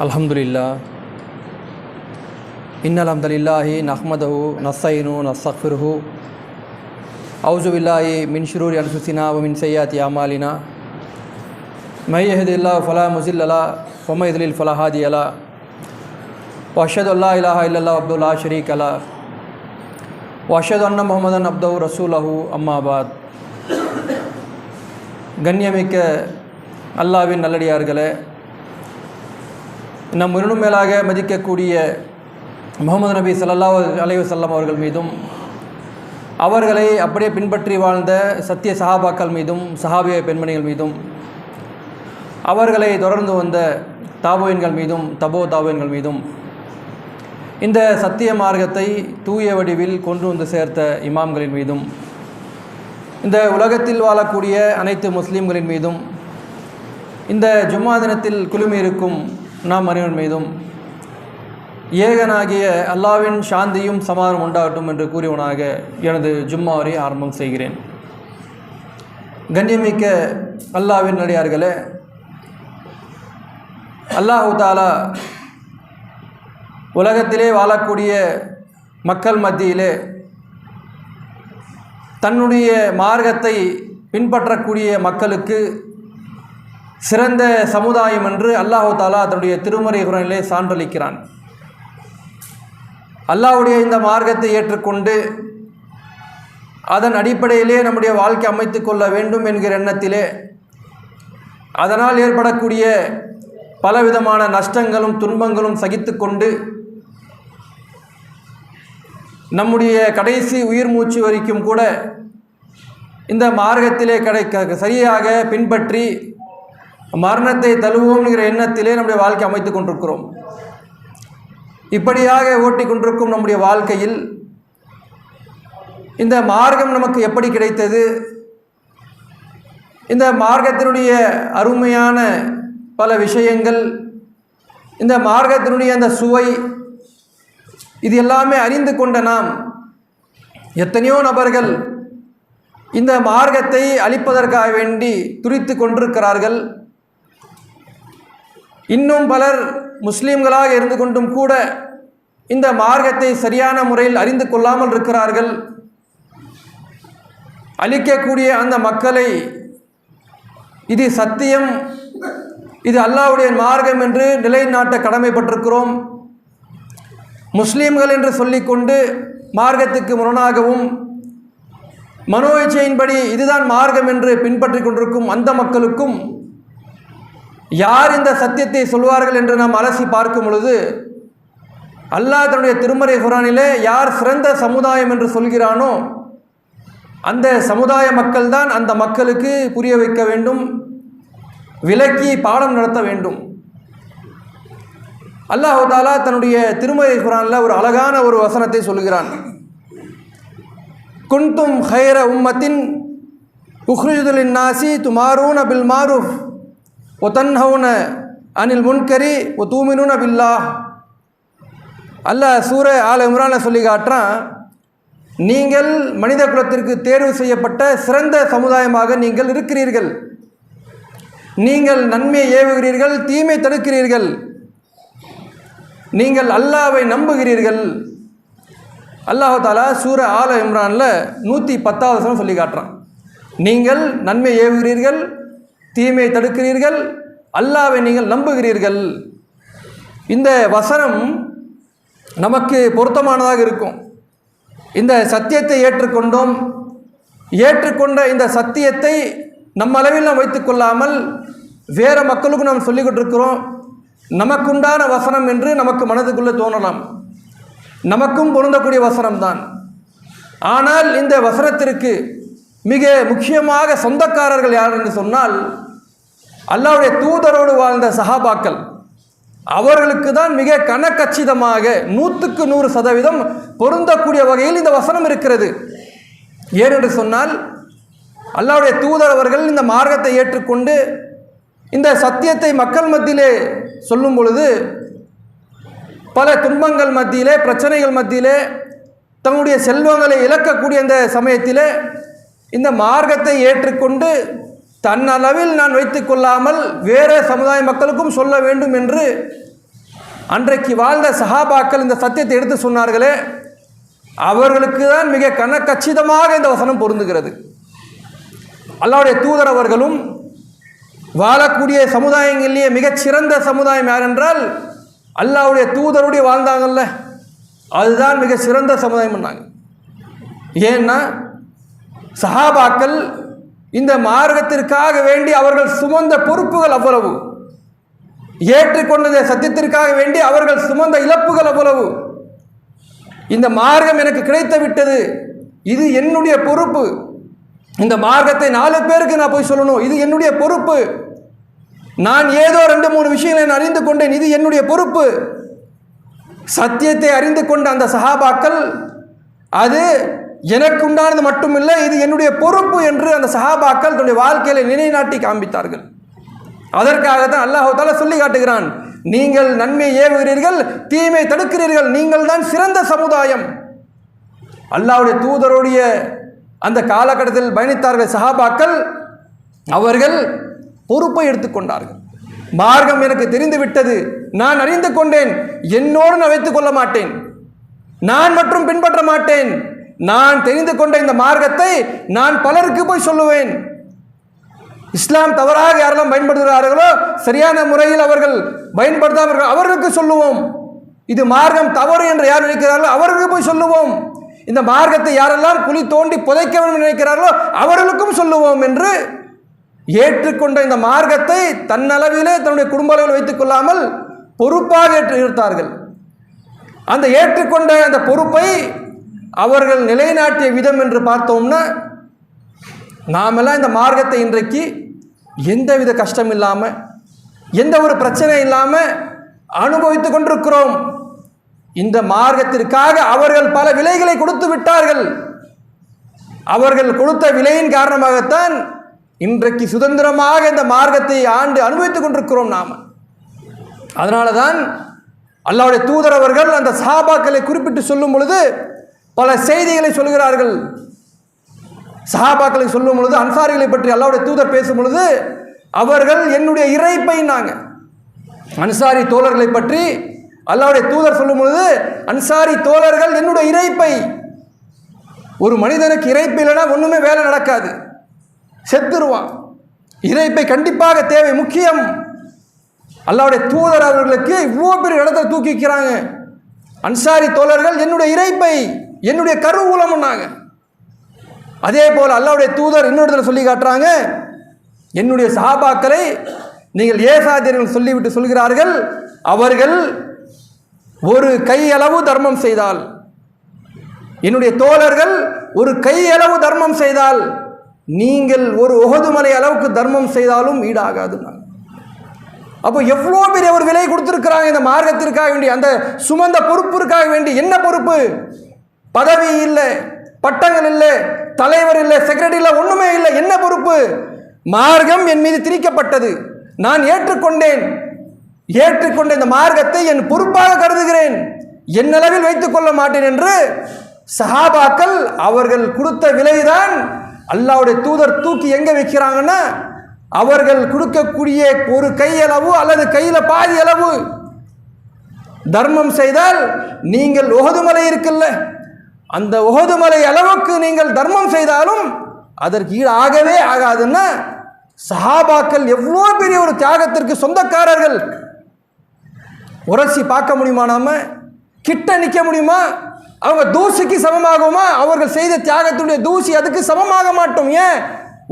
அல்ஹம்துலில்லாஹ் இன்னல் ஹம்தலில்லாஹி நஹ்மதுஹு நஸ்ஸைனு நஸ்தக்ஃபிருஹு அஊஸு பில்லாஹி மின் ஷுரூரி அன்ஃபுஸினா வ மின் ஸய்யிஆத்தி அமாலினா மை யஹ்திஹில்லாஹு ஃபலா முஸில்ல லஹு வ மை யுத்லில் ஃபலா ஹாதிய லஹு வ அஷ்ஹது அல்லா இலாஹா இல்லல்லாஹு வஹ்தஹு லா ஷரீக லஹு வ அஷ்ஹது அன்ன முஹம்மதன் அப்துஹு ரசூலுஹு அம்மா பஅத். கண்ணியமிக்க அல்லாஹ்வின் நல்லடியார்களே, நம் இன்னும் மேலாக மதிக்கக்கூடிய முஹம்மது நபி ஸல்லல்லாஹு அலைஹி வஸல்லம் அவர்கள் மீதும் அவர்களை அப்படியே பின்பற்றி வாழ்ந்த சத்திய சஹாபாக்கள் மீதும் சஹாபிய பெண்மணிகள் மீதும் அவர்களை தொடர்ந்து வந்த தாபோயின்கள் மீதும் தாபோயின்கள் மீதும் இந்த சத்திய மார்க்கத்தை தூய வடிவில் கொண்டு வந்து சேர்த்த இமாம்களின் மீதும் இந்த உலகத்தில் வாழக்கூடிய அனைத்து முஸ்லீம்களின் மீதும் இந்த ஜும்மா தினத்தில் குழுமியிருக்கும் நாம் அனைவரின் மீதும் ஏகனாகிய அல்லாஹ்வின் சாந்தியும் சமாதானம் உண்டாகட்டும் என்று கூறியவனாக எனது ஜும்மாவை ஆரம்பம் செய்கிறேன். கண்ணியமிக்க அல்லாஹ்வின் நல்லடியார்களே, அல்லாஹ் தஆலா உலகத்திலே வாழக்கூடிய மக்கள் மத்தியிலே தன்னுடைய மார்க்கத்தை பின்பற்றக்கூடிய மக்களுக்கு சிறந்த சமுதாயம் என்று அல்லாஹ் தஆலா தன்னுடைய திருமறை குர்ஆனிலே சான்றளிக்கிறான். அல்லாஹ்வுடைய இந்த மார்க்கத்தை ஏற்றுக்கொண்டு அதன் அடிப்படையிலே நம்முடைய வாழ்க்கை அமைத்து கொள்ள வேண்டும் என்கிற எண்ணத்திலே அதனால் ஏற்படக்கூடிய பலவிதமான நஷ்டங்களும் துன்பங்களும் சகித்து கொண்டு நம்முடைய கடைசி உயிர் மூச்சு வரைக்கும் கூட இந்த மார்க்கத்திலே சரியாக பின்பற்றி மரணத்தை தழுவோம்ங்கிற எண்ணத்திலே நம்முடைய வாழ்க்கை அமைத்து கொண்டிருக்கிறோம். இப்படியாக ஓட்டி கொண்டிருக்கும் நம்முடைய வாழ்க்கையில் இந்த மார்க்கம் நமக்கு எப்படி கிடைத்தது, இந்த மார்க்கத்தினுடைய அருமையான பல விஷயங்கள், இந்த மார்க்கத்தினுடைய அந்த சுவை, இது எல்லாமே அறிந்து கொண்ட நாம் எத்தனையோ நபர்கள் இந்த மார்க்கத்தை அழிப்பதற்காக வேண்டி துடித்து கொண்டிருக்கிறார்கள். இன்னும் பலர் முஸ்லீம்களாக இருந்து கொண்டும் கூட இந்த மார்க்கத்தை சரியான முறையில் அறிந்து கொள்ளாமல் இருக்கிறார்கள். அழிக்கக்கூடிய அந்த மக்களை இது சத்தியம், இது அல்லாஹ்வுடைய மார்க்கம் என்று நிலைநாட்ட கடமைப்பட்டிருக்கிறோம். முஸ்லீம்கள் என்று சொல்லிக்கொண்டு மார்க்கத்துக்கு முரணாகவும் மனோ இச்சையின்படி இதுதான் மார்க்கம் என்று பின்பற்றி கொண்டிருக்கும் அந்த மக்களுக்கும் யார் இந்த சத்தியத்தை சொல்வார்கள் என்று நாம் அலசி பார்க்கும் பொழுது அல்லாஹ் தன்னுடைய திருமறை குர்ஆனிலே யார் சிறந்த சமுதாயம் என்று சொல்கிறானோ அந்த சமுதாய மக்கள் தான் அந்த மக்களுக்கு புரிய வைக்க வேண்டும், விளக்கி பாடம் நடத்த வேண்டும். அல்லாஹ் தஆலா தன்னுடைய திருமறை குர்ஆனில் ஒரு அழகான ஒரு வசனத்தை சொல்கிறான். குன்தும் ஹைர உம்மத்தின் உக்ரிஜுல் லின்னாசி துமாரூன பில் மாரூஃப் வ தன்ஹவுன அனில் முன்கரி வ தூமினூன பில்லாஹ். அல்லாஹ் சூர ஆல இம்ரான்ல சொல்லி காட்டுறான், நீங்கள் மனித குலத்திற்கு தேர்வு செய்யப்பட்ட சிறந்த சமுதாயமாக நீங்கள் இருக்கிறீர்கள். நீங்கள் நன்மையை ஏவுகிறீர்கள், தீமை தடுக்கிறீர்கள், நீங்கள் அல்லாஹ்வை நம்புகிறீர்கள். அல்லாஹ் தஆலா சூர ஆல இம்ரானில் 110வது சொல்லி காட்டுறான். நீங்கள் நன்மை ஏவுகிறீர்கள், தீமையை தடுக்கிறீர்கள், அல்லாஹ்வை நீங்கள் நம்புகிறீர்கள். இந்த வசனம் நமக்கு பொருத்தமானதாக இருக்கும். இந்த சத்தியத்தை ஏற்றுக்கொண்டோம், ஏற்றுக்கொண்ட இந்த சத்தியத்தை நம்ம அளவில் நாம் வைத்துக்கொள்ளாமல் வேறு மக்களுக்கும் நாம் சொல்லிக் கொண்டிருக்கிறோம். நமக்குண்டான வசனம் என்று நமக்கு மனதுக்குள்ளே தோணலாம், நமக்கும் பொருந்தக்கூடிய வசனம்தான். ஆனால் இந்த வசனத்திற்கு மிக முக்கியமாக சொந்தக்காரர்கள் யார் என்று சொன்னால் அல்லாஹ்வுடைய தூதரோடு வாழ்ந்த சஹாபாக்கள். அவர்களுக்கு தான் மிக கனக்கச்சிதமாக 100க்கு 100% பொருந்தக்கூடிய வகையில் இந்த வசனம் இருக்கிறது. ஏனென்று சொன்னால் அல்லாஹ்வுடைய தூதர் அவர்கள் இந்த மார்க்கத்தை ஏற்றுக்கொண்டு இந்த சத்தியத்தை மக்கள் மத்தியிலே சொல்லும் பொழுது பல துன்பங்கள் மத்தியிலே, பிரச்சனைகள் மத்தியிலே, தங்களுடைய செல்வங்களை இழக்கக்கூடிய இந்த சமயத்திலே இந்த மார்க்கத்தை ஏற்றுக்கொண்டு தன்னளவில் நான் வைத்து கொள்ளாமல் வேறு சமுதாய மக்களுக்கும் சொல்ல வேண்டும் என்று அன்றைக்கு வாழ்ந்த சஹாபாக்கள் இந்த சத்தியத்தை எடுத்து சொன்னார்களே, அவர்களுக்கு தான் மிக கச்சிதமாக இந்த வசனம் பொருந்துகிறது. அல்லாஹ்வுடைய தூதர் அவர்களும் வாழக்கூடிய சமுதாயங்களிலேயே மிகச்சிறந்த சமுதாயம் யார் என்றால் அல்லாஹ்வுடைய தூதருடைய வாழ்ந்தாங்கல்ல, அதுதான் மிக சிறந்த சமுதாயம் பண்ணாங்க. ஏன்னா சஹாபாக்கள் இந்த மார்க்கத்திற்காக வேண்டி அவர்கள் சுமந்த பொறுப்புகள் அவ்வளவு, ஏற்றுக்கொண்ட சத்தியத்திற்காக வேண்டி அவர்கள் சுமந்த இழப்புகள் அவ்வளவு. இந்த மார்க்கம் எனக்கு கிடைத்து விட்டது, இது என்னுடைய பொறுப்பு. இந்த மார்க்கத்தை 4 பேருக்கு நான் போய் சொல்லணும், இது என்னுடைய பொறுப்பு. நான் ஏதோ 2-3 விஷயங்களை நான் அறிந்து கொண்டேன், இது என்னுடைய பொறுப்பு. சத்தியத்தை அறிந்து கொண்ட அந்த சஹாபாக்கள் அது எனக்கு உண்டானது மட்டுமில்லை, இது என்னுடைய பொறுப்பு என்று அந்த சஹாபாக்கள் தன்னுடைய வாழ்க்கையில நிலைநாட்டி காண்பித்தார்கள். அதற்காகத்தான் அல்லாஹ் தஆலா சொல்லி காட்டுகிறான், நீங்கள் நன்மை ஏவுகிறீர்கள், தீமை தடுக்கிறீர்கள், நீங்கள் தான் சிறந்த சமுதாயம். அல்லாஹ்வுடைய தூதருடைய அந்த காலகட்டத்தில் பயணித்தார்கள் சஹாபாக்கள். அவர்கள் பொறுப்பை எடுத்துக்கொண்டார்கள். மார்க்கம் எனக்கு தெரிந்து விட்டது, நான் அறிந்து கொண்டேன், என்னோடு நான் வைத்துக் கொள்ள மாட்டேன், நான் மட்டும் பின்பற்ற மாட்டேன். நான் தெரிந்து கொண்ட இந்த மார்க்கத்தை நான் பலருக்கு போய் சொல்லுவேன். இஸ்லாம் தவறாக யாரெல்லாம் பயன்படுத்துகிறார்களோ, சரியான முறையில் அவர்கள் பயன்படுத்தாமல் அவர்களுக்கு சொல்லுவோம். இது மார்க்கம் தவறு என்று யார் நினைக்கிறார்களோ அவர்களுக்கு போய் சொல்லுவோம். இந்த மார்க்கத்தை யாரெல்லாம் குழி தோண்டி புதைக்க வேண்டும் நினைக்கிறார்களோ அவர்களுக்கும் சொல்லுவோம் என்று ஏற்றுக்கொண்ட இந்த மார்க்கத்தை தன்னளவிலே தன்னுடைய குடும்ப அளவில் வைத்துக் கொள்ளாமல் பொறுப்பாக எடுத்தார்கள். அந்த ஏற்றுக்கொண்ட அந்த பொறுப்பை அவர்கள் நிலைநாட்டிய விதம் என்று பார்த்தோம்னா, நாமெல்லாம் இந்த மார்க்கத்தை இன்றைக்கு எந்தவித கஷ்டம் இல்லாமல், எந்த ஒரு பிரச்சனை இல்லாமல் அனுபவித்துக் கொண்டிருக்கிறோம். இந்த மார்க்கத்திற்காக அவர்கள் பல விலைகளை கொடுத்து விட்டார்கள். அவர்கள் கொடுத்த விலையின் காரணமாகத்தான் இன்றைக்கு சுதந்திரமாக இந்த மார்க்கத்தை ஆண்டு அனுபவித்துக் கொண்டிருக்கிறோம் நாம். அதனால தான் அல்லாஹ்வுடைய தூதர் அவர்கள் அந்த சஹாபாக்களை குறிப்பிட்டு சொல்லும் பொழுது பல செய்திகளை சொல்கிறார்கள். சஹாபாக்களை சொல்லும் பொழுது, அன்சாரிகளை பற்றி அல்லாஹ்வுடைய தூதர் பேசும் பொழுது, அவர்கள் என்னுடைய இறைப்பை நாங்க. அன்சாரி தோழர்களை பற்றி அல்லாஹ்வுடைய தூதர் சொல்லும் பொழுது, அன்சாரி தோழர்கள் என்னுடைய இறைப்பை. ஒரு மனிதனுக்கு இறைப்பை இல்லைன்னா ஒன்றுமே வேலை நடக்காது, செத்துருவான். இறைப்பை கண்டிப்பாக தேவை, முக்கியம். அல்லாஹ்வுடைய தூதர் அவர்களுக்கு இவ்வளோ பெரிய இடத்துல தூக்கி வைக்கிறாங்க. அன்சாரி தோழர்கள் என்னுடைய இறைப்பை, என்னுடைய கருவூலம்னாங்க. அதே போல் அல்லாஹ்வுடைய தூதர் இன்னொரு சொல்லி காட்டுறாங்க, என்னுடைய சஹாபாக்களை நீங்கள் ஏசாதீர்கள் சொல்லிவிட்டு சொல்கிறார்கள், அவர்கள் ஒரு கையளவு தர்மம் செய்தால், என்னுடைய தோழர்கள் ஒரு கையளவு தர்மம் செய்தால் நீங்கள் ஒரு உஹது மலை அளவுக்கு தர்மம் செய்தாலும் ஈடாகாது. அப்போ எவ்வளோ பெரிய ஒரு விலை கொடுத்துருக்குறாங்க இந்த மார்க்கத்திற்காக வேண்டி, அந்த சுமந்த பொறுப்பிற்காக வேண்டி. என்ன பொறுப்பு? பதவி இல்லை, பட்டங்கள் இல்லை, தலைவர் இல்லை, செக்ரட்டரி இல்லை, ஒன்றுமே இல்லை. என்ன பொறுப்பு? மார்க்கம் என் மீது திணிக்கப்பட்டது, நான் ஏற்றுக்கொண்டேன், ஏற்றுக்கொண்ட இந்த மார்க்கத்தை என் பொறுப்பாக கருதுகிறேன், என்னளவில் வைத்துக் கொள்ள மாட்டேன் என்று சஹாபாக்கள் அவர்கள் கொடுத்த விலைதான் அல்லாஹ்வுடைய தூதர் தூக்கி எங்கே வைக்கிறாங்கன்னா, அவர்கள் கொடுக்கக்கூடிய ஒரு கையளவு அல்லது கையில் பாதி அளவு தர்மம் செய்தால், நீங்கள் உஹது மலை இருக்குல்ல, அந்த உஹது மலை அளவுக்கு நீங்கள் தர்மம் செய்தாலும் அதற்கு ஈடு ஆகவே ஆகாதுன்னா, சஹாபாக்கள் எவ்வளோ பெரிய ஒரு தியாகத்திற்கு சொந்தக்காரர்கள். உரசி பார்க்க முடியுமா? நாம கிட்ட நிற்க முடியுமா? அவங்க தூசிக்கு சமமாகுமா? அவர்கள் செய்த தியாகத்துடைய தூசி அதுக்கு சமமாக மாட்டோம். ஏன்?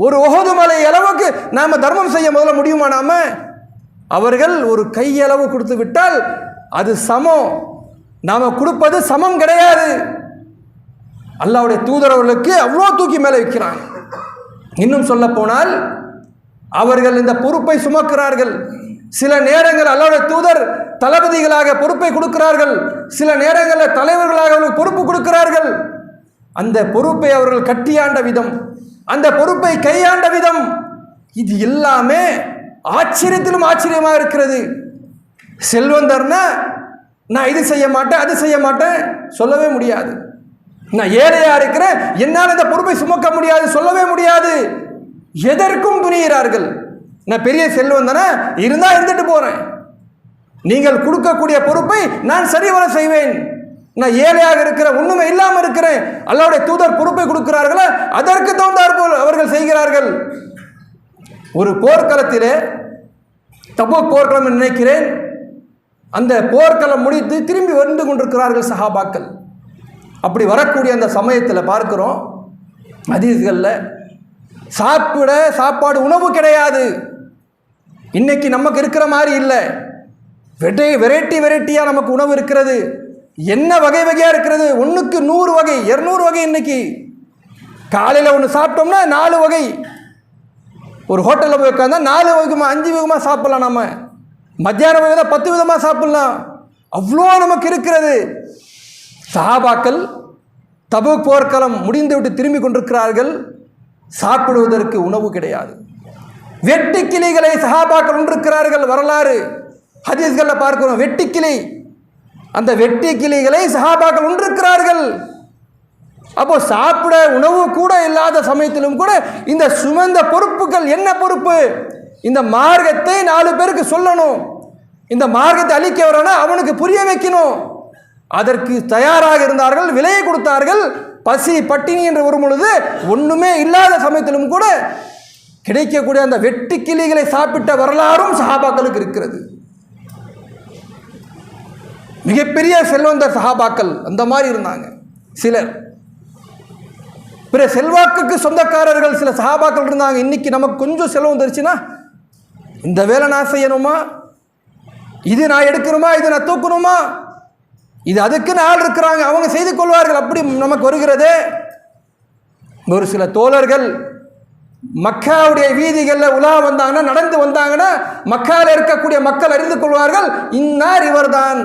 ஒரு உஹது மலை அளவுக்கு நாம் தர்மம் செய்ய முதல்ல முடியுமா? நாம அவர்கள் ஒரு கையளவு கொடுத்து விட்டால் அது சமம், நாம் கொடுப்பது சமம் கிடையாது. அல்லாஹ்வுடைய தூதர் அவர்களுக்கு அவ்வளோ தூக்கி மேலே வைக்கிறாங்க. இன்னும் சொல்ல போனால் அவர்கள் இந்த பொறுப்பை சுமக்கிறார்கள். சில நேரங்கள் அல்லாஹ்வுடைய தூதர் தளபதிகளாக பொறுப்பை கொடுக்கிறார்கள், சில நேரங்களில் தலைவர்களாக அவர்களுக்கு பொறுப்பு கொடுக்கிறார்கள். அந்த பொறுப்பை அவர்கள் கட்டியாண்ட விதம், அந்த பொறுப்பை கையாண்ட விதம், இது எல்லாமே ஆச்சரியத்திலும் ஆச்சரியமாக இருக்கிறது. செல்வந்தர்னா நான் இது செய்ய மாட்டேன் அது செய்ய மாட்டேன் சொல்லவே முடியாது. நான் ஏழையா இருக்கிறேன், என்னால் இந்த பொறுப்பை சுமக்க முடியாது சொல்லவே முடியாது. எதற்கும் துணிகிறார்கள். நான் பெரிய செல்வந்தனா இருந்தா இருந்துட்டு போறேன், நீங்கள் கொடுக்கக்கூடிய பொறுப்பை நான் சரிவர செய்வேன். நான் ஏழையாக இருக்கிறேன், ஒண்ணுமே இல்லாமல் இருக்கிறேன், அல்லாஹ்வுடைய தூதர் பொறுப்பை கொடுக்கிறார்களா, அதற்கு தகுந்தாற்போல் அவர்கள் செய்கிறார்கள். ஒரு போர்க்களத்திலே, தபூக் போர்க்களம் நினைக்கிறேன், அந்த போர்க்களம் முடித்து திரும்பி வந்து கொண்டிருக்கிறார்கள் சஹாபாக்கள். அப்படி வரக்கூடிய அந்த சமயத்தில் பார்க்கிறோம் ஹதீஸ்களில், சாப்பாடு உணவு கிடையாது. இன்னைக்கு நமக்கு இருக்கிற மாதிரி இல்லை, வெரைட்டியாக நமக்கு உணவு இருக்கிறது. என்ன வகை வகையாக இருக்கிறது, ஒன்றுக்கு 100 வகை 200 வகை. இன்னைக்கு காலையில் ஒன்று சாப்பிட்டோம்னா 4 வகை. ஒரு ஹோட்டலில் போய் உட்காந்தா 4 வகைமா 5 விதமாக சாப்பிட்லாம். நம்ம மத்தியானம் வகை 10 விதமாக சாப்பிட்லாம். அவ்வளோ நமக்கு இருக்கிறது. சஹாபாக்கள் தபூக் போர்க்களம் முடிந்துவிட்டு திரும்பி கொண்டிருக்கிறார்கள். சாப்பிடுவதற்கு உணவு கிடையாது. வெட்டி கிளிகளை சஹாபாக்கள் உண்டிருக்கிறார்கள். வரலாறு ஹதீஸ்களில் பார்க்கிறோம். வெட்டி கிளி, அந்த வெட்டி கிளிகளை சஹாபாக்கள் உண்டிருக்கிறார்கள். அப்போ சாப்பிட உணவு கூட இல்லாத சமயத்திலும் கூட இந்த சுமந்த பொறுப்புகள் என்ன பொறுப்பு? இந்த மார்க்கத்தை 4 பேருக்கு சொல்லணும். இந்த மார்க்கத்தை அளிக்க வரனா அவனுக்கு புரிய வைக்கணும். அதற்கு தயாராக இருந்தார்கள், விலையை கொடுத்தார்கள். பசி பட்டினி என்று வரும் பொழுது ஒன்றுமே இல்லாத சமயத்திலும் கூட கிடைக்கக்கூடிய அந்த வெட்டி கிளிகளை சாப்பிட்ட வரலாறும் சஹாபாக்களுக்கு இருக்கிறது. மிகப்பெரிய செல்வந்தர் சஹாபாக்கள் அந்த மாதிரி இருந்தாங்க. சிலர் பிற செல்வாக்குக்கு சொந்தக்காரர்கள் சில சஹாபாக்கள் இருந்தாங்க. இன்னைக்கு நமக்கு கொஞ்சம் செல்வம் வந்துருச்சுன்னா, இந்த வேலை நான் செய்யணுமா, இது நான் எடுக்கணுமா, இது நான் தூக்கணுமா, இது அதுக்குன்னு ஆள் இருக்கிறாங்க, அவங்க செய்து கொள்வார்கள். அப்படி நமக்கு வருகிறது. ஒரு சில தோழர்கள் மக்காவுடைய வீதிகளில் உலா வந்தாங்கன்னா, நடந்து வந்தாங்கன்னா, மக்காவில் இருக்கக்கூடிய மக்கள் அறிந்து கொள்வார்கள், இன்னார் இவர்தான்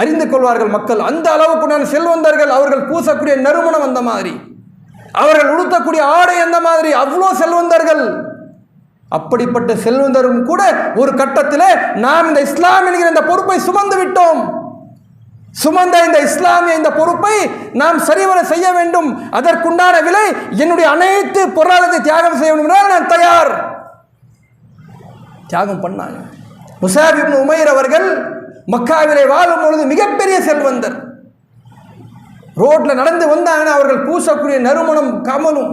அறிந்து கொள்வார்கள் மக்கள். அந்த அளவுக்கு செல்வந்தர்கள். அவர்கள் பூசக்கூடிய நறுமணம் அந்த மாதிரி, அவர்கள் உடுத்தக்கூடிய ஆடை அந்த மாதிரி, அவ்வளோ செல்வந்தர்கள். அப்படிப்பட்ட செல்வந்தரும் கூட ஒரு கட்டத்தில் நாம் இந்த இஸ்லாம் என்கிற இந்த பொறுப்பை சுமந்து விட்டோம். சுமந்த இந்த இஸ்லாமிய இந்த பொறுப்பை நாம் சரிவர செய்ய வேண்டும். அதற்குண்டான விலை என்னுடைய அனைத்து பொருளாதாரத்தை தியாகம் செய்ய வேண்டும் என்றால் நான் தயார். தியாகம் பண்ணாங்க. முஸாப் இப்னு உமைர் அவர்கள் மக்காவிலே வாழும் பொழுது மிகப்பெரிய செல்வந்தர். ரோட்ல நடந்து வந்தாங்கன்னா அவர்கள் பூசக்கூடிய நறுமணம் கமலும்.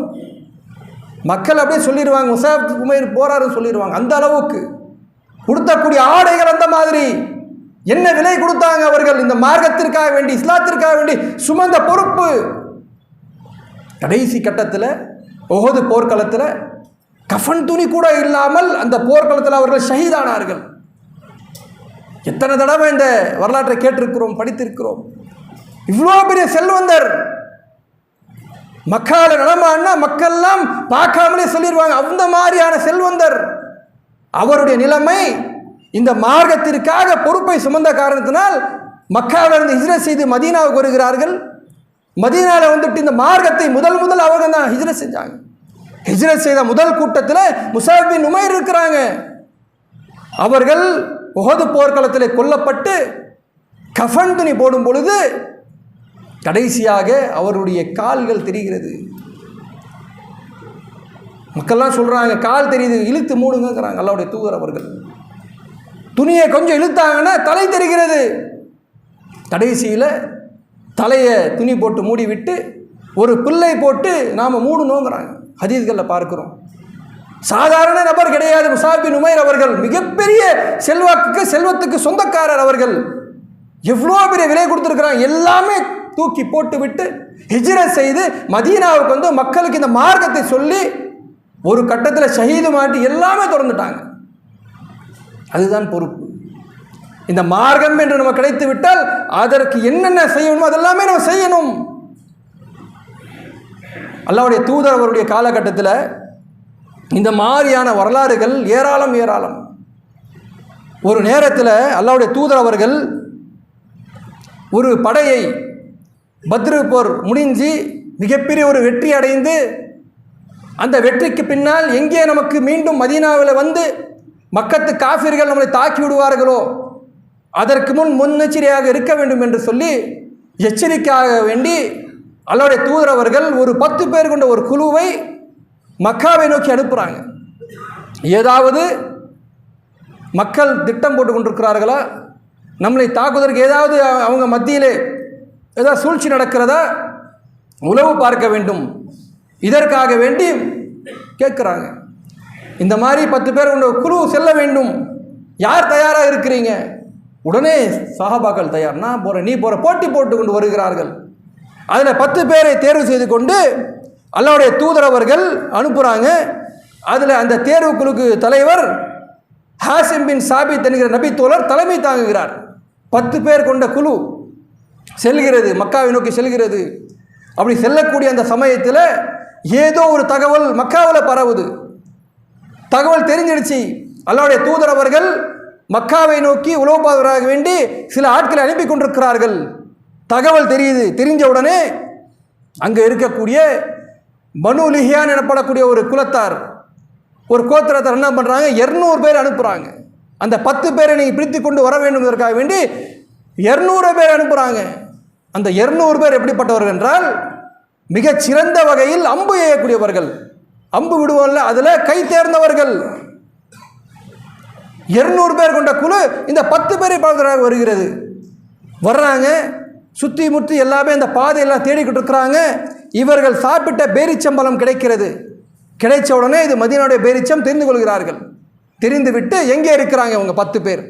மக்கள் அப்படியே சொல்லிடுவாங்க, முஸாப் உமைர் போறாருன்னு சொல்லிடுவாங்க. அந்த அளவுக்கு கொடுத்தக்கூடிய ஆடைகள் அந்த மாதிரி. என்ன விலை கொடுத்தாங்க அவர்கள் இந்த மார்க்கத்திற்காக வேண்டி, இஸ்லாத்திற்காக வேண்டி சுமந்த பொறுப்பு. கடைசி கட்டத்தில் உஹது போர்க்களத்தில் கஃன் துணி கூட இல்லாமல் அந்த போர்க்களத்தில் அவர்கள் ஷஹீதானார்கள். எத்தனை தடவை இந்த வரலாற்றை கேட்டிருக்கிறோம், படித்திருக்கிறோம். இவ்வளோ பெரிய செல்வந்தர் மக்கால நடமாடினா மக்கள்லாம் பார்க்காமலே சொல்லிடுவாங்க, அந்த மாதிரியான செல்வந்தர். அவருடைய நிலைமை இந்த மார்க்கத்திற்காக பொறுப்பை சுமந்த காரணத்தினால் மக்காவிலிருந்து ஹிஜ்ரத் செய்து மதீனாவுக்கு வருகிறார்கள். மதீனாவில் வந்துட்டு இந்த மார்க்கத்தை முதல் அவங்க தான் ஹிஜ்ரத் செஞ்சாங்க. ஹிஜ்ரத் செய்த முதல் கூட்டத்தில் முஸாப் பின் உமைர் இருக்கிறாங்க. அவர்கள் உஹது போர்க்களத்தில் கொல்லப்பட்டு கஃன் துணி போடும் பொழுது கடைசியாக அவருடைய கால்கள் தெரிகிறது. மக்கள்லாம் சொல்றாங்க, கால் தெரியுது, இழுத்து மூடுங்கிறாங்க. அல்லாஹ்வுடைய தூதர் அவர்கள் துணியை கொஞ்சம் இழுத்தாங்கன்னா தலை தெரிகிறது. கடைசியில் தலையை துணி போட்டு மூடி விட்டு ஒரு பிள்ளை போட்டு நாம் மூடணுங்கிறாங்க. ஹதீஸ்களில் பார்க்கிறோம். சாதாரண நபர் கிடையாது முஸாப் பின் உமைர் அவர்கள். மிகப்பெரிய செல்வத்துக்கு சொந்தக்காரர் அவர்கள். எவ்வளோ பெரிய விலை கொடுத்துருக்கிறாங்க. எல்லாமே தூக்கி போட்டு விட்டு ஹிஜ்ரத் செய்து மதீனாவுக்கு வந்து மக்களுக்கு இந்த மார்க்கத்தை சொல்லி ஒரு கட்டத்தில் ஷஹீது மாட்டி எல்லாமே திறந்துட்டாங்க. அதுதான் பொறுப்பு. இந்த மார்க்கம் என்று நம்ம கிடைத்து விட்டால் அதற்கு என்னென்ன செய்யணுமோ அதெல்லாமே நம்ம செய்யணும். அல்லாஹ்வுடைய தூதர் அவருடைய காலகட்டத்தில் இந்த மாதிரியான வரலாறுகள் ஏராளம். ஒரு நேரத்தில் அல்லாஹ்வுடைய தூதர் அவர்கள் ஒரு படையை பத்ரு போர் முடிஞ்சு மிகப்பெரிய ஒரு வெற்றி அடைந்து அந்த வெற்றிக்கு பின்னால் எங்கே நமக்கு மீண்டும் மதீனாவில் வந்து மக்கத்து காஃபிர்கள் நம்மளை தாக்கி விடுவார்களோ அதற்கு முன்னெச்சரிக்கையாக இருக்க வேண்டும் என்று சொல்லி எச்சரிக்கையாக வேண்டி அல்லாஹ்வுடைய தூதர் அவர்கள் ஒரு 10 பேர் கொண்ட ஒரு குழுவை மக்காவை நோக்கி அனுப்புகிறாங்க. ஏதாவது மக்கள் திட்டம் போட்டு கொண்டிருக்கிறார்களா, நம்மளை தாக்குவதற்கு ஏதாவது அவங்க மத்தியிலே ஏதாவது சூழ்ச்சி நடக்கிறதா, உளவு பார்க்க வேண்டும், இதற்காக வேண்டி கேட்குறாங்க. இந்த மாதிரி 10 பேர் கொண்ட குழு செல்ல வேண்டும், யார் தயாராக இருக்கிறீங்க? உடனே சஹாபாக்கள் தயார், நான் போகிறேன், நீ போகிற, போட்டி போட்டு கொண்டு வருகிறார்கள். அதில் 10 பேரை தேர்வு செய்து கொண்டு அல்லாஹ்வுடைய தூதர் அவர்கள் அனுப்புகிறாங்க. அதில் அந்த தேர்வு குழுக்கு தலைவர் ஹாசிம் பின் சாபித் என்கிற நபி தோழர் தலைமை தாங்குகிறார். 10 பேர் கொண்ட குழு செல்கிறது, மக்காவை நோக்கி செல்கிறது. அப்படி செல்லக்கூடிய அந்த சமயத்தில் ஏதோ ஒரு தகவல் மக்காவில் பரவுது. தகவல் தெரிஞ்சிடுச்சு, அல்லாஹ்வுடைய தூதர் அவர்கள் மக்காவை நோக்கி உலோபாவராக வேண்டி சில ஆட்களை அனுப்பி கொண்டிருக்கிறார்கள். தகவல் தெரியுது. தெரிஞ்ச உடனே அங்கே இருக்கக்கூடிய பனு லிஹியான் எனப்படக்கூடிய ஒரு குலத்தார், ஒரு கோத்திரத்தார் என்ன பண்ணுறாங்க, 200 பேர் அனுப்புகிறாங்க. அந்த 10 பேரை நீங்கள் பிரித்து கொண்டு வர வேண்டும் என்பதற்காக வேண்டி 200 பேர் அனுப்புகிறாங்க. அந்த 200 பேர் எப்படிப்பட்டவர்கள் என்றால், மிகச் சிறந்த வகையில் அம்பு எய்யக்கூடியவர்கள், அம்பு விடுவாங்கல்ல, அதில் கை தேர்ந்தவர்கள். 200 பேர் கொண்ட குழு இந்த 10 பேரை பார்க்கறாங்க. வருகிறது, வர்றாங்க, சுற்றி முற்றி எல்லாமே அந்த பாதையெல்லாம் தேடிக்கிட்டு இருக்கிறாங்க. இவர்கள் சாப்பிட்ட பேரிச்சம்பழம் கிடைக்கிறது. கிடைச்ச உடனே இது மதீனாவுடைய பேரிச்சம் தெரிந்து கொள்கிறார்கள். தெரிந்து விட்டு எங்கே இருக்கிறாங்க இவங்க 10 பேர்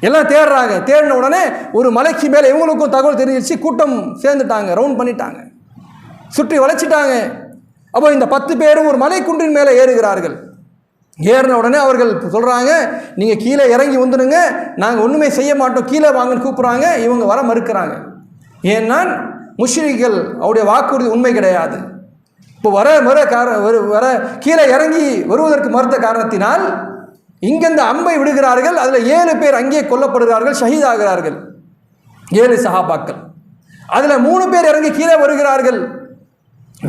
எல்லாம் தேடுறாங்க. தேடின உடனே ஒரு மலைக்கு மேலே இவங்களுக்கும் தகவல் தெரிஞ்சிச்சு, கூட்டம் சேர்ந்துட்டாங்க, ரவுண்ட் பண்ணிட்டாங்க, சுற்றி வளைச்சிட்டாங்க. அப்போ இந்த 10 பேரும் ஒரு மலை குன்றின் மேலே ஏறுகிறார்கள். ஏறின உடனே அவர்கள் சொல்கிறாங்க, நீங்கள் கீழே இறங்கி வந்துடுங்க, நாங்கள் ஒன்றுமே செய்ய மாட்டோம், கீழே வாங்கன்னு கூப்பிட்றாங்க. இவங்க வர மறுக்கிறாங்க. ஏன்னா முஷ்ரிக்கள் அவருடைய வாக்குறுதி உண்மை கிடையாது. இப்போ வர கீழே இறங்கி வருவதற்கு மறுத்த காரணத்தினால் இங்கேருந்து அம்பை விடுகிறார்கள். அதில் 7 பேர் அங்கே கொல்லப்படுகிறார்கள், ஷஹீதாகிறார்கள், 7 சஹாபாக்கள். அதில் 3 பேர் இறங்கி கீழே வருகிறார்கள்.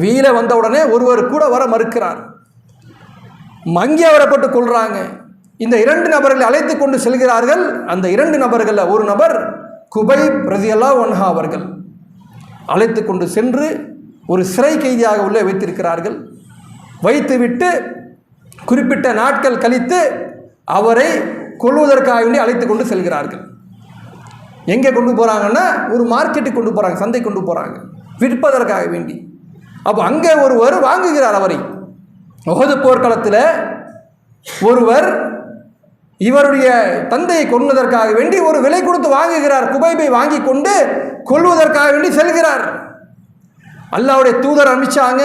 வீழ வந்தவுடனே ஒருவர் கூட வர மறுக்கிறார். அங்கே வரப்பட்டு கொள்கிறாங்க. இந்த 2 நபர்களை அழைத்து கொண்டு செல்கிறார்கள். அந்த 2 நபர்களில் ஒரு நபர் குபைப் ரலியல்லாஹு அன்ஹு அவர்கள் அழைத்து கொண்டு சென்று ஒரு சிறை கைதியாக உள்ளே வைத்திருக்கிறார்கள். வைத்துவிட்டு குறிப்பிட்ட நாட்கள் கழித்து அவரை கொல்வதற்காக வேண்டி அழைத்து கொண்டு செல்கிறார்கள். எங்கே கொண்டு போகிறாங்கன்னா, ஒரு மார்க்கெட்டுக்கு கொண்டு போகிறாங்க, சந்தை கொண்டு போகிறாங்க, விற்பதற்காக வேண்டி. அப்போ அங்கே ஒருவர் வாங்குகிறார் அவரை. உஹது போர்க்களத்தில் ஒருவர் இவருடைய தந்தையை கொல்வதற்காக வேண்டி ஒரு விலை கொடுத்து வாங்குகிறார். குபைபை வாங்கி கொண்டு கொல்வதற்காக வேண்டி செல்கிறார். அல்லாஹ்வுடைய தூதர் அனுப்பிச்சாங்க,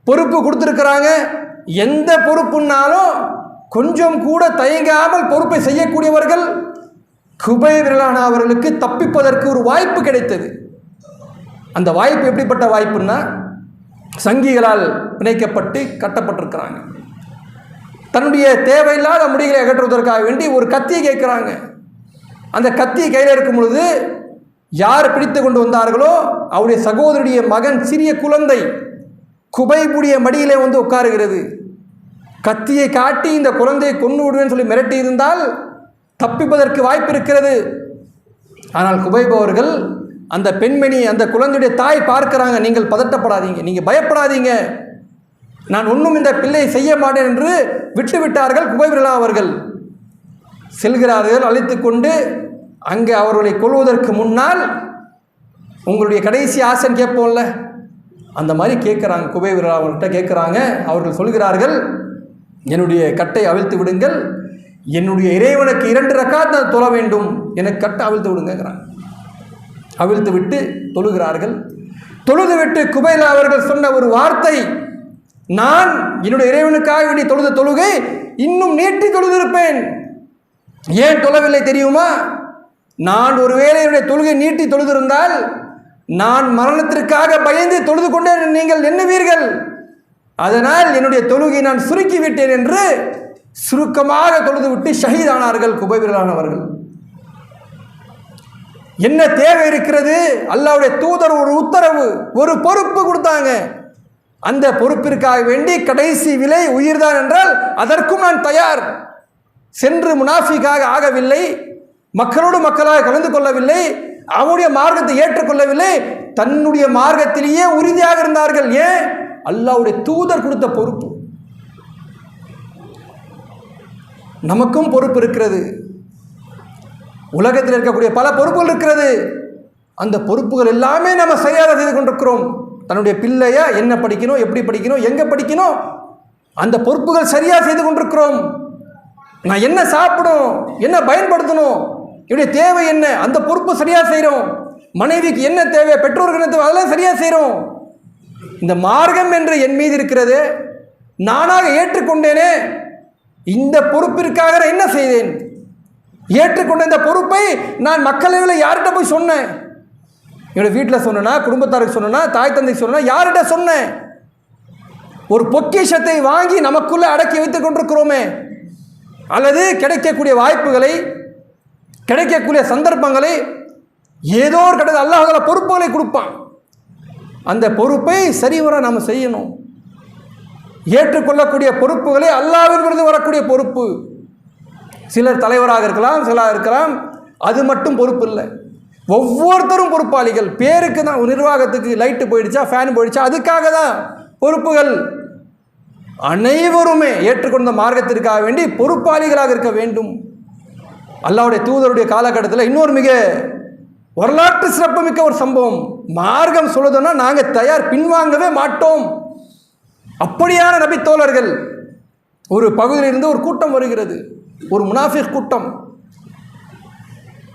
பொறுப்பு கொடுத்துருக்கிறாங்க. எந்த பொறுப்புன்னாலும் கொஞ்சம் கூட தயங்காமல் பொறுப்பை செய்யக்கூடியவர்கள். குபைப் ரலியல்லாஹு அவர்களுக்கு தப்பிப்பதற்கு ஒரு வாய்ப்பு கிடைத்தது. அந்த வாய்ப்பு எப்படிப்பட்ட வாய்ப்புன்னா, சங்கிகளால் பிணைக்கப்பட்டு கட்டப்பட்டிருக்கிறாங்க. தன்னுடைய தேவையில்லாத முடிகளை அகற்றுவதற்காக வேண்டி ஒரு கத்தியை கேட்குறாங்க. அந்த கத்தியை கையில் இருக்கும் பொழுது யார் பிடித்து கொண்டு வந்தார்களோ அவருடைய சகோதரியுடைய மகன், சிறிய குழந்தை குபைபுடைய மடியிலே வந்து உட்காருகிறது. கத்தியை காட்டி இந்த குழந்தையை கொண்டு விடுவேன்னு சொல்லி மிரட்டி இருந்தால் தப்பிப்பதற்கு வாய்ப்பு இருக்கிறது. ஆனால் குபைப் அவர்கள் அந்த பெண்மணி, அந்த குழந்தையுடைய தாய் பார்க்கிறாங்க. நீங்கள் பதட்டப்படாதீங்க, நீங்கள் பயப்படாதீங்க, நான் ஒன்றும் இந்த பிள்ளை செய்ய மாட்டேன் என்று விட்டுவிட்டார்கள். குபைப் ரலியல்லாஹு அவர்கள் செல்கிறார்கள் அழைத்து கொண்டு. அங்கே அவர்களை கொல்வதற்கு முன்னால் உங்களுடைய கடைசி ஆசைன்னு கேட்போம்ல, அந்த மாதிரி கேட்குறாங்க. குபைப் ரலியல்லாஹு அவர்கிட்ட கேட்குறாங்க. அவர்கள் சொல்கிறார்கள், என்னுடைய கட்டை அவிழ்த்து விடுங்கள், என்னுடைய இறைவனுக்கு 2 ரக்காத் நான் தொழ வேண்டும், எனக்கு கட்டை அவிழ்த்து விடுங்கிறாங்க. அவிழ்த்து விட்டு தொழுகிறார்கள். தொழுது விட்டு குபைப் அவர்கள் சொன்ன ஒரு வார்த்தை, நான் என்னுடைய இறைவனுக்காக வேண்டிய தொழுத தொழுகை இன்னும் நீட்டி தொழுதிருப்பேன். ஏன் தொழவில்லை தெரியுமா? நான் ஒருவேளை என்னுடைய தொழுகை நீட்டி தொழுதிருந்தால் நான் மரணத்திற்காக பயந்து தொழுது கொண்டே நீங்கள் எண்ணுவீர்கள். அதனால் என்னுடைய தொழுகை நான் சுருக்கி விட்டேன் என்று சுருக்கமாக தொழுது விட்டு ஷஹீதானார்கள் குபைப் ரலியல்லாஹு அவர்கள். என்ன தேவை இருக்கிறது? அல்லாஹ்வுடைய தூதர் ஒரு உத்தரவு, ஒரு பொறுப்பு கொடுத்தாங்க. அந்த பொறுப்பிற்காக வேண்டி கடைசி விலை உயிர்தான் என்றால் அதற்கும் நான் தயார். சென்று முனாஃபிக்காக ஆகவில்லை, மக்களோடு மக்களாக கலந்து கொள்ளவில்லை, அவனுடைய மார்க்கத்தை ஏற்றுக்கொள்ளவில்லை, தன்னுடைய மார்க்கத்திலேயே உறுதியாக இருந்தார்கள். ஏன்? அல்லாஹ்வுடைய தூதர் கொடுத்த பொறுப்பு. நமக்கும் பொறுப்பு இருக்கிறது. உலகத்தில் இருக்கக்கூடிய பல பொறுப்புகள் இருக்கிறது. அந்த பொறுப்புகள் எல்லாமே நம்ம சரியாக செய்து கொண்டிருக்கிறோம். தன்னுடைய பிள்ளையா என்ன படிக்கணும், எப்படி படிக்கணும், எங்கே படிக்கணும், அந்த பொறுப்புகள் சரியாக செய்து கொண்டிருக்கிறோம். நான் என்ன சாப்பிடும், என்ன பயன்படுத்தணும், என்னுடைய தேவை என்ன, அந்த பொறுப்பு சரியாக செய்கிறோம். மனைவிக்கு என்ன தேவை, பெற்றோருக்கு என்ன தேவை, அதெல்லாம் சரியாக செய்கிறோம். இந்த மார்க்கம் என்று என் மீது இருக்கிறது, நானாக ஏற்றுக்கொண்டேனே, இந்த பொறுப்பிற்காக நான் என்ன செய்தேன்? ஏற்றுக்கொண்ட இந்த பொறுப்பை நான் மக்களில் யார்கிட்ட போய் சொன்னேன்? என்னோடய வீட்டில் சொன்னேன்னா, குடும்பத்தாருக்கு சொன்னேன்னா, தாய் தந்தைக்கு சொன்னேன்னா, யார்கிட்ட சொன்னேன்? ஒரு பொக்கிஷத்தை வாங்கி நமக்குள்ளே அடக்கி வைத்துக் கொண்டிருக்கிறோமே, அல்லது கிடைக்கக்கூடிய வாய்ப்புகளை, கிடைக்கக்கூடிய சந்தர்ப்பங்களை ஏதோ ஒரு கட்டத்தில் அல்லாஹ் பொறுப்புகளை கொடுப்பான். அந்த பொறுப்பை சரிவர நாம் செய்யணும். ஏற்றுக்கொள்ளக்கூடிய பொறுப்புகளை அல்லாஹ்விலிருந்து வரக்கூடிய பொறுப்பு. சிலர் தலைவராக இருக்கலாம், சிலர் இருக்கலாம், அது மட்டும் பொறுப்பு இல்லை. ஒவ்வொருத்தரும் பொறுப்பாளிகள். பேருக்கு தான், நிர்வாகத்துக்கு லைட்டு போயிடுச்சா, ஃபேன் போயிடுச்சா, அதுக்காக தான் பொறுப்புகள். அனைவருமே ஏற்றுக்கொண்ட மார்க்கத்திற்காக வேண்டி பொறுப்பாளிகளாக இருக்க வேண்டும். அல்லாஹ்வுடைய தூதருடைய காலகட்டத்தில் இன்னொரு மிக வரலாற்று சிறப்புமிக்க ஒரு சம்பவம். மார்க்கம் சொல்லுதுன்னா நாங்கள் தயார், பின்வாங்கவே மாட்டோம். அப்படியான நபி தோழர்கள். ஒரு பகுதியிலிருந்து ஒரு கூட்டம் வருகிறது, ஒரு முனாஃபிக் கூட்டம்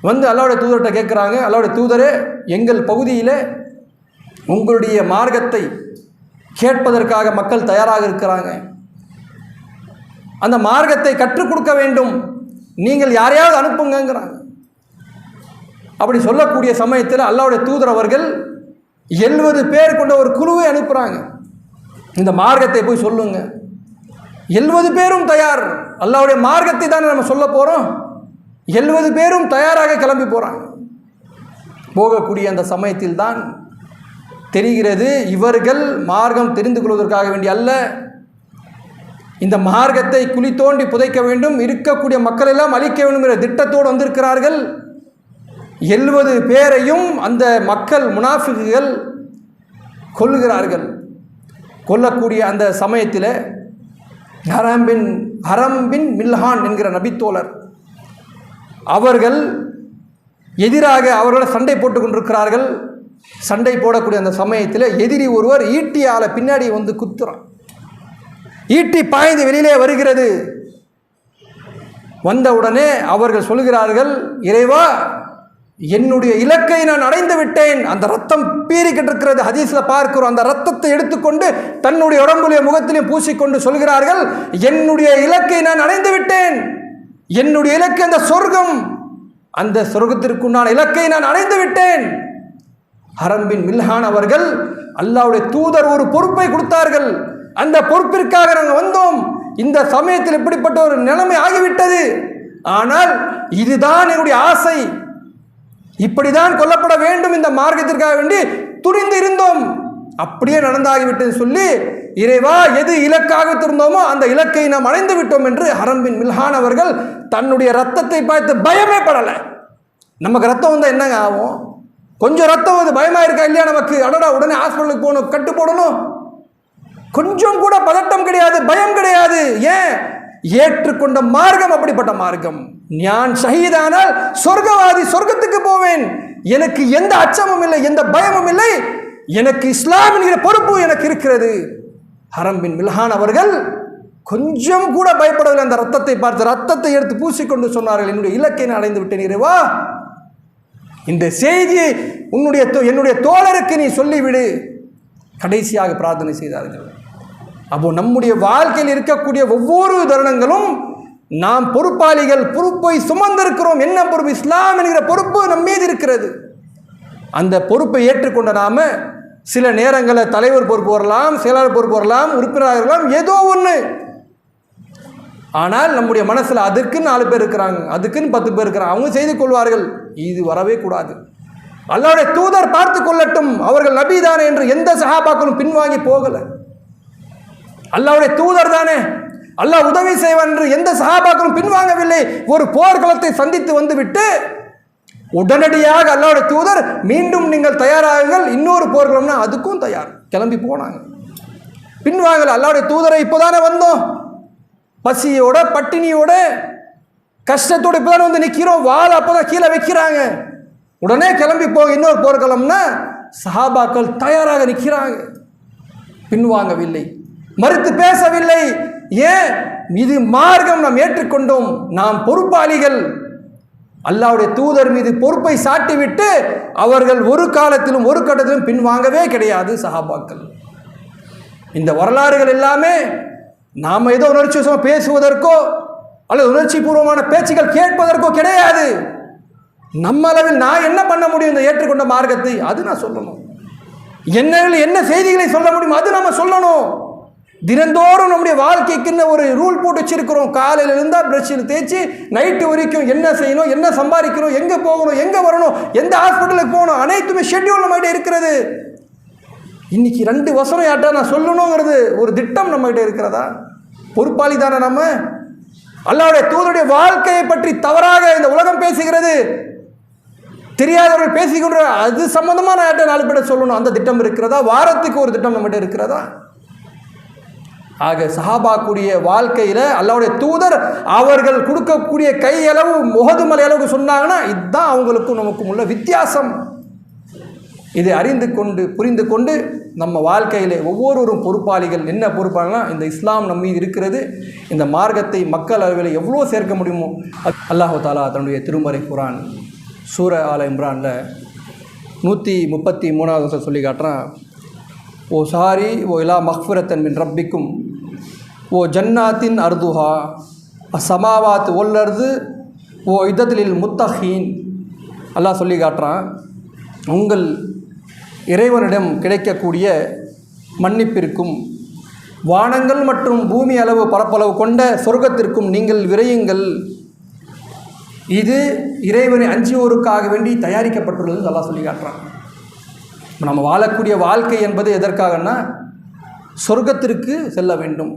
வந்து அல்லாஹ்வுடைய தூதர்கிட்ட கேட்குறாங்க, அல்லாஹ்வுடைய தூதரே, எங்கள் பகுதியில் உங்களுடைய மார்க்கத்தை கேட்பதற்காக மக்கள் தயாராக இருக்கிறாங்க, அந்த மார்க்கத்தை கற்றுக் கொடுக்க வேண்டும், நீங்கள் யாரையாவது அனுப்புங்கிறாங்க. அப்படி சொல்லக்கூடிய சமயத்தில் அல்லாஹ்வுடைய தூதர் அவர்கள் 70 பேர் கொண்ட ஒரு குழுவை அனுப்புகிறாங்க. இந்த மார்க்கத்தை போய் சொல்லுங்க. 70 பேரும் தயார். அல்லாஹ்வுடைய மார்க்கத்தை தானே நம்ம சொல்ல போகிறோம். 70 பேரும் தயாராக கிளம்பி போகிறாங்க. போகக்கூடிய அந்த சமயத்தில் தான் தெரிகிறது, இவர்கள் மார்க்கம் தெரிந்து கொள்வதற்காக வேண்டி அல்ல, இந்த மார்க்கத்தை குழி தோண்டி புதைக்க வேண்டும், இருக்கக்கூடிய மக்கள் எல்லாம் அழிக்க வேண்டும் என்ற திட்டத்தோடு வந்திருக்கிறார்கள். 70 பேரையும் அந்த மக்கள் முனாஃபிக்குகள் கொல்லுகிறார்கள். கொல்லக்கூடிய அந்த சமயத்தில் ஹரம் பின் மில்ஹான் என்கிற நபித்தோழர் அவர்கள் எதிராக அவர்களை சண்டை போட்டு கொண்டிருக்கிறார்கள். சண்டை போடக்கூடிய அந்த சமயத்தில் எதிரி ஒருவர் ஈட்டியால் பின்னாடி வந்து குத்துறான். ஈட்டி பாய்ந்து வெளியிலே வருகிறது. வந்தவுடனே அவர்கள் சொல்கிறார்கள், இறைவா, என்னுடைய இலக்கை நான் அடைந்து விட்டேன். அந்த ரத்தம் பீறிக்கிட்டு இருக்கிறது, ஹதீஸில் பார்க்கிறோம். அந்த ரத்தத்தை எடுத்துக்கொண்டு தன்னுடைய உடம்புடைய முகத்திலையும் பூசிக்கொண்டு சொல்கிறார்கள், என்னுடைய இலக்கை நான் அடைந்து விட்டேன். என்னுடைய இலக்கு அந்த சொர்க்கம், அந்த சொர்க்கத்திற்குண்டான இலக்கை நான் அடைந்து விட்டேன். ஹரம் பின் மில்ஹான் அவர்கள் அல்லாஹ்வுடைய தூதர் ஒரு பொறுப்பை கொடுத்தார்கள், அந்த பொறுப்பிற்காக நாங்கள் வந்தோம். இந்த சமயத்தில் இப்படிப்பட்ட ஒரு நிலைமை ஆகிவிட்டது, ஆனால் இதுதான் என்னுடைய ஆசை, இப்படிதான் கொல்லப்பட வேண்டும், இந்த மார்க்கத்திற்காக வேண்டி துணிந்து இருந்தோம், அப்படியே நடந்தாகிவிட்டது சொல்லி, இறைவா, எது இலக்காக திருந்தோமோ அந்த இலக்கை நாம் அடைந்து விட்டோம் என்று ஹரம் பின் மில்ஹான் அவர்கள் தன்னுடைய ரத்தத்தை பார்த்து பயமே படலை. நமக்கு ரத்தம் வந்தால் என்னங்க ஆகும்? கொஞ்சம் ரத்தம் வந்து பயமா இருக்கா இல்லையா நமக்கு? அடடா, உடனே ஹாஸ்பிட்டலுக்கு போகணும், கட்டு போடணும். கொஞ்சம் கூட பதட்டம் கிடையாது, பயம் கிடையாது. ஏன்? ஏற்றுக்கொண்ட மார்க்கம் அப்படிப்பட்ட மார்க்கம். நான் ஷஹீதானால் சொர்க்கவாதி, சொர்க்கத்துக்கு போவேன், எனக்கு எந்த அச்சமும் இல்லை, எந்த பயமும் இல்லை, எனக்கு இஸ்லாம் என்கிற பொறுப்பு எனக்கு இருக்கிறது. ஹரம் பின் மில்ஹான் அவர்கள் கொஞ்சம் கூட பயப்படவில்லை. அந்த ரத்தத்தை பார்த்து ரத்தத்தை எடுத்து பூசிக்கொண்டு சொன்னார்கள், என்னுடைய இலக்கை நான் அடைந்து விட்டேன் இறைவா, இந்த செய்தியை என்னுடைய தோழருக்கு நீ சொல்லிவிடு. கடைசியாக பிரார்த்தனை செய்தார்கள். அப்போ நம்முடைய வாழ்க்கையில் இருக்கக்கூடிய ஒவ்வொரு தருணங்களும் நாம் பொறுப்பாளிகள், பொறுப்பை சுமந்திருக்கிறோம். என்ன பொறுப்பு? இஸ்லாம் என்கிற பொறுப்பு நம் மீது இருக்கிறது. அந்த பொறுப்பை ஏற்றுக்கொண்ட நாம சில நேரங்களில் தலைவர் பொறுப்பு வரலாம், செயலாளர் பொறுப்பு வரலாம், உறுப்பினராக இருக்கலாம், ஏதோ ஒன்று. ஆனால் நம்முடைய மனசில் அதுக்குன்னு 4 பேர் இருக்கிறாங்க, அதுக்குன்னு 10 பேர் இருக்கிறாங்க, அவங்க செய்து கொள்வார்கள். இது வரவே கூடாது. அல்லாஹ்வுடைய தூதர் பார்த்து கொள்ளட்டும், அவர்கள் நபி தானே என்று எந்த சஹாபாக்களும் பின்வாங்கி போகலை. அல்லாஹ்வுடைய தூதர் தானே, அல்லாஹ் உதவி செய்வான் என்று எந்த சஹாபாக்களும் பின்வாங்கவில்லை. ஒரு போர்க்களத்தை சந்தித்து வந்துவிட்டு உடனடியாக அல்லாஹ்வுடைய தூதர், மீண்டும் நீங்கள் தயாராகுங்கள், இன்னொரு போர்க்களம்னா அதுக்கும் தயார், கிளம்பி போனாங்க. பின்வாங்கல. அல்லாஹ்வுடைய தூதரை இப்போதானே வந்தோம், பசியோட பட்டினியோட கஷ்டத்தோடு இப்போ வந்து நிற்கிறோம், வாள் அப்போ தான் கீழே வைக்கிறாங்க. உடனே கிளம்பி போக இன்னொரு போர்க்களம்னா சஹாபாக்கள் தயாராக நிற்கிறாங்க, பின்வாங்கவில்லை, மறுத்து பேசவில்லை. ஏன்? இது மார்க்கம், நாம் ஏற்றுக்கொண்டோம், நாம் பொறுப்பாளிகள். அல்லாஹ்வுடைய தூதர் மீது பொறுப்பை சாட்டிவிட்டு அவர்கள் ஒரு காலத்திலும் ஒரு கட்டத்திலும் பின்வாங்கவே கிடையாது சஹாபாக்கள். இந்த வரலாறுகள் எல்லாமே நாம் ஏதோ உணர்ச்சி பேசுவதற்கோ அல்லது உணர்ச்சி பூர்வமான பேச்சுகள் கேட்பதற்கோ கிடையாது. நம்ம அளவில் நான் என்ன பண்ண முடியும் இந்த ஏற்றுக்கொண்ட மார்க்கத்தை, அது நான் சொல்லணும். என்ன செய்திகளை சொல்ல முடியும் அது நம்ம சொல்லணும். தினந்தோறும் நம்முடைய வாழ்க்கைக்குன்னு ஒரு ரூல் போட்டு வச்சிருக்கிறோம். காலையில் இருந்தால் பிரஷில் தேய்ச்சி நைட்டு வரைக்கும் என்ன செய்யணும், என்ன சம்பாதிக்கணும், எங்கே போகணும், எங்கே வரணும், எந்த ஹாஸ்பிட்டலுக்கு போகணும், அனைத்துமே ஷெட்யூல் நம்மகிட்ட இருக்கிறது. இன்னைக்கு 2 வசனம் யார்ட்டா நான் சொல்லணுங்கிறது ஒரு திட்டம் நம்மகிட்ட இருக்கிறதா? பொறுப்பாளி தானே நம்ம? அல்லாஹ்வுடைய தூதருடைய வாழ்க்கையை பற்றி தவறாக இந்த உலகம் பேசுகிறது, தெரியாதவர்கள் பேசிக்கொண்டு அது சம்பந்தமாக நான் யார்ட்ட 4 பேர் சொல்லணும், அந்த திட்டம் இருக்கிறதா? வாரத்துக்கு ஒரு திட்டம் நம்மகிட்ட இருக்கிறதா? ஆக சஹாபாக்குடைய வாழ்க்கையில் அல்லாஹ்வுடைய தூதர் அவர்கள் கொடுக்கக்கூடிய கையளவு முகது மலை அளவுக்கு சொன்னாங்கன்னா இதுதான் அவங்களுக்கும் நமக்கும் உள்ள வித்தியாசம். இதை அறிந்து கொண்டு புரிந்து கொண்டு நம்ம வாழ்க்கையில் ஒவ்வொருவரும் பொறுப்பாளிகள். என்ன பொறுப்பாளினா, இந்த இஸ்லாம் நம்ம மீது இருக்கிறது, இந்த மார்க்கத்தை மக்கள் அளவில் எவ்வளோ சேர்க்க முடியுமோ. அல்லாஹு தாலா தன்னுடைய திருமறை குர்ஆன் சூர ஆல இம்ரானில் 133வது சொல்லி காட்டுறான். ஓ சாரி ஓ இலா மக்ஃபிரத்தன் மின் ரப்பிக்கும் ஓ ஜன்னாத்தின் அர்துஹா சமாவாத் ஒல்லர்து ஓ இதத்திலில் முத்தஹீன். அல்லாஹ் சொல்லி காட்டுறான், உங்கள் இறைவனிடம் கிடைக்கக்கூடிய மன்னிப்பிற்கும் வானங்கள் மற்றும் பூமி அளவு பரப்பளவு கொண்ட சொர்க்கத்திற்கும் நீங்கள் விரையுங்கள். இது இறைவனை அஞ்சியோருக்காக வேண்டி தயாரிக்கப்பட்டுள்ளது அல்லாஹ் சொல்லி காட்டுறான். நம்ம வாழக்கூடிய வாழ்க்கை என்பது எதற்காகனா சொர்க்கத்திற்கு செல்ல வேண்டும்,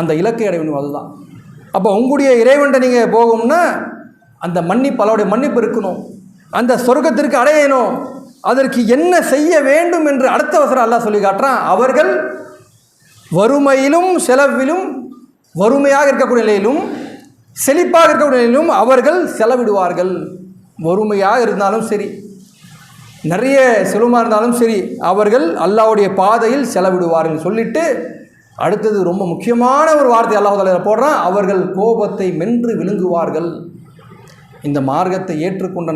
அந்த இலக்கை அடைய வேண்டும், அதுதான். அப்போ உங்களுடைய இறைவன்ட்ட நீங்கள் போகும்னா அந்த மன்னிப்பு, அல்லாஹ்வுடைய மன்னிப்பு இருக்கணும், அந்த சொர்க்கத்திற்கு அடையணும். அதற்கு என்ன செய்ய வேண்டும் என்று அடுத்த வசனம் அல்லாஹ் சொல்லி காட்டுறான். அவர்கள் வறுமையிலும் செலவிலும், வறுமையாக இருக்கக்கூடிய நிலையிலும் செழிப்பாக இருக்கக்கூடிய நிலையிலும் அவர்கள் செலவிடுவார்கள். வறுமையாக இருந்தாலும் சரி, நிறைய செல்வமாக இருந்தாலும் சரி, அவர்கள் அல்லாஹ்வுடைய பாதையில் செலவிடுவார்கள் சொல்லிட்டு அடுத்தது ரொம்ப முக்கியமான ஒரு வார்த்தை அல்லாஹ் தஆலா போடுறான், அவர்கள் கோபத்தை மென்று விழுங்குவார்கள். இந்த மார்க்கத்தை ஏற்றுக்கொண்ட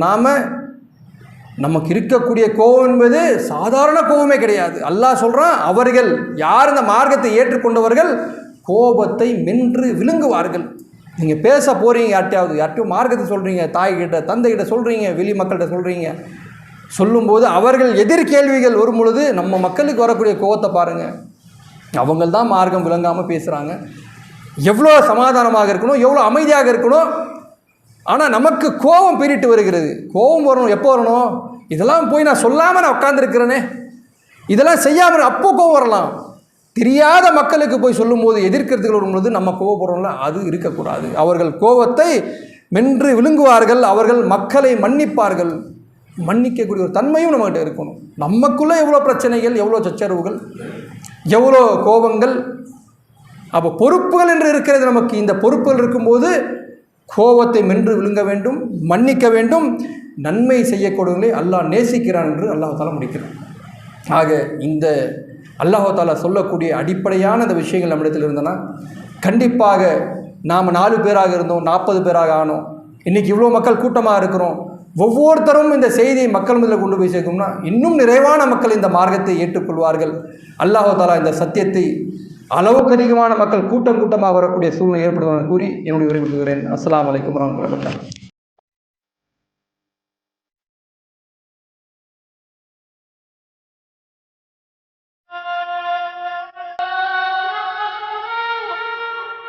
நமக்கு இருக்கக்கூடிய கோபம் என்பது சாதாரண கோபமே கிடையாது. அல்லாஹ் சொல்கிறான், அவர்கள் யார் இந்த மார்க்கத்தை ஏற்றுக்கொண்டவர்கள் கோபத்தை மென்று விழுங்குவார்கள். நீங்கள் பேச போகிறீங்க, யார்ட்டையும் மார்க்கத்தை சொல்கிறீங்க, தாய்கிட்ட தந்தைகிட்ட சொல்கிறீங்க, வெளி மக்கள்கிட்ட சொல்கிறீங்க, சொல்லும்போது அவர்கள் எதிர்கேள்விகள் வரும் பொழுது நம்ம மக்களுக்கு வரக்கூடிய கோபத்தை பாருங்கள். அவங்கள் தான் மார்க்கம் விளங்காமல் பேசுகிறாங்க. எவ்வளோ சமாதானமாக இருக்கணும், எவ்வளோ அமைதியாக இருக்கணும், ஆனால் நமக்கு கோபம் பீறிட்டு வருகிறது. கோபம் வரணும், எப்போ வரணும்? இதெல்லாம் போய் நான் சொல்லாமல் நான் உட்காந்துருக்கிறேனே, இதெல்லாம் செய்யாமல் அப்போ கோபம் வரலாம். தெரியாத மக்களுக்கு போய் சொல்லும்போது எதிர்க்கிறதுக்கு வரும்போது நம்ம கோபப்படுறோம்ல, அது இருக்கக்கூடாது. அவர்கள் கோபத்தை மென்று விழுங்குவார்கள், அவர்கள் மக்களை மன்னிப்பார்கள். மன்னிக்கக்கூடிய ஒரு தன்மையும் நம்மகிட்ட இருக்கணும். நமக்குள்ளே எவ்வளோ பிரச்சனைகள், எவ்வளோ சச்சரவுகள், எவ்வளோ கோபங்கள். அப்போ பொறுப்புகள் என்று இருக்கிறது நமக்கு. இந்த பொறுப்புகள் இருக்கும்போது கோபத்தை மென்று விழுங்க வேண்டும், மன்னிக்க வேண்டும், நன்மை செய்யக்கூடியவர்களை அல்லாஹ் நேசிக்கிறான் என்று அல்லாஹ் தாலா முடிக்கிறான். ஆக இந்த அல்லாஹ் தாலா சொல்லக்கூடிய அடிப்படையான இந்த விஷயங்கள் நம்மிடத்தில் இருந்தனா கண்டிப்பாக நாம் 4 பேராக இருந்தோம், 40 பேராக ஆனோம், இன்றைக்கி இவ்வளோ மக்கள் கூட்டமாக இருக்கிறோம். ஒவ்வொருத்தரும் இந்த செய்தியை மக்கள் முதலில் கொண்டு போய் சேர்க்கும்னா இன்னும் நிறைவான மக்கள் இந்த மார்க்கத்தை ஏற்றுக்கொள்வார்கள். அல்லாஹ் தாலா இந்த சத்தியத்தை அளவுக்கு அதிகமான மக்கள் கூட்டமாக வரக்கூடிய சூழ்நிலை ஏற்படுவாங்க கூறி என்னுடைய உரை விடுகிறேன். அஸ்ஸலாமு அலைக்கும் வரஹ்மத்துல்லாஹி வபரகாத்துஹு.